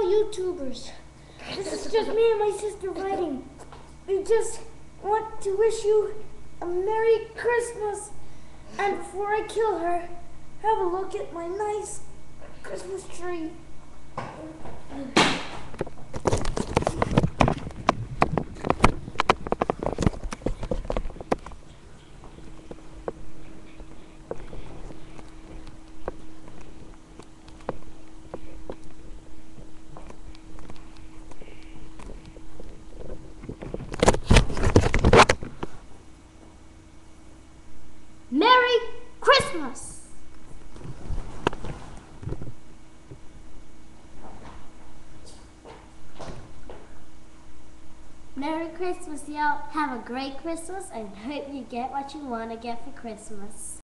YouTubers. This is just me and my sister writing. We just want to wish you a Merry Christmas. And before I kill her, have a look at my nice Christmas tree. Merry Christmas! Merry Christmas, y'all. Have a great Christmas and hope you get what you want to get for Christmas.